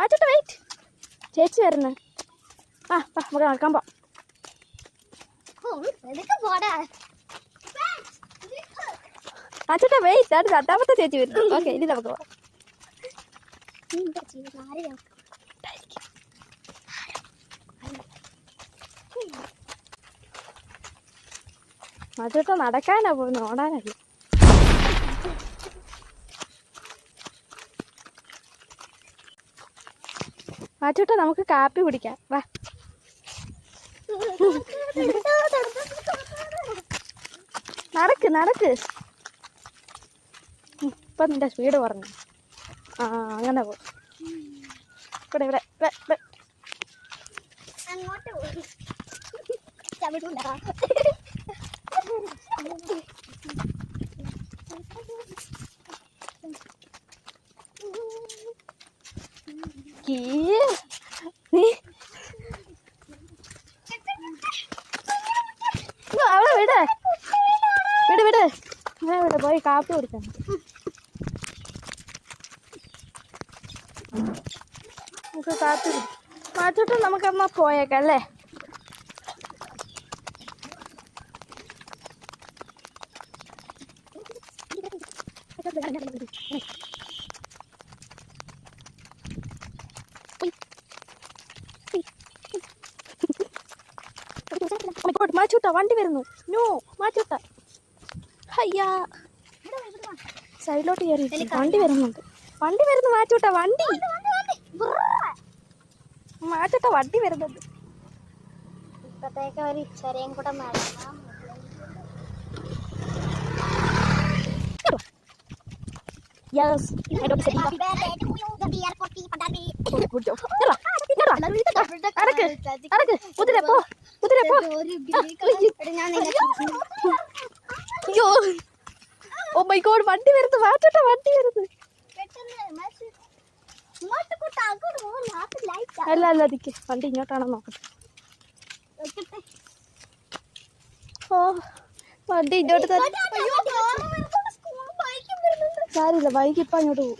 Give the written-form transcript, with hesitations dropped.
മാച്ചോട്ടെ wait. ചേച്ചി വരുന്നു. ആ നമുക്ക് നടക്കാൻ പോവാം. മാച്ചോട്ടെ വെയിറ്റ്. അത് രണ്ടാമത്തെ ചേച്ചി വരുന്നു. ഓക്കെ ഇനി നമുക്ക് പോവാം. മാച്ചോട്ടെ നടക്കാനാ പോകുന്നു, ഓടാനല്ല. മാച്ചോട്ടെ നമുക്ക് കാപ്പി കുടിക്കാം, വാ. നടക്ക്. ഇപ്പൊ നിന്റെ സ്പീഡ് പറഞ്ഞു. ആ അങ്ങനെ പോ. ഇവിടെ അങ്ങോട്ട് പോയി. അവിടെ വിട്. പോയി കാപ്പി കുടിക്കാം. നമുക്ക് കാപ്പി മാറ്റിട്ട് നമുക്ക് അമ്മ പോയേക്കാം അല്ലേ? മാച്ചൂട്ട വണ്ടി വരുന്നു. നോ മാച്ചൂട്ട. അയ്യാ സൈഡിലോട്ട് കയറി. വണ്ടി വരുന്നുണ്ട്. മാച്ചൂട്ട വണ്ടി. മാച്ചൂട്ട വണ്ടി വരുന്നുണ്ട്. ഇപ്പത്തേക്ക് ഒരു ഇച്ചരയും കൂടെ മഴ. Yes, I don't say that. Good job. അടക്ക് കുതിര പോ. അയ്യോ ഓ മൈ ഗോഡ് വണ്ടി വരുന്നു. മാച്ചോട്ട വണ്ടി വരുന്നു. അല്ല അതിക്ക് വണ്ടി ഇങ്ങോട്ടാണോ നോക്കട്ടെ. ഓ വണ്ടി ഇങ്ങോട്ട് തന്നെ. സാരില്ല ബൈക്ക് ഇപ്പൊ അങ്ങോട്ട് പോകും.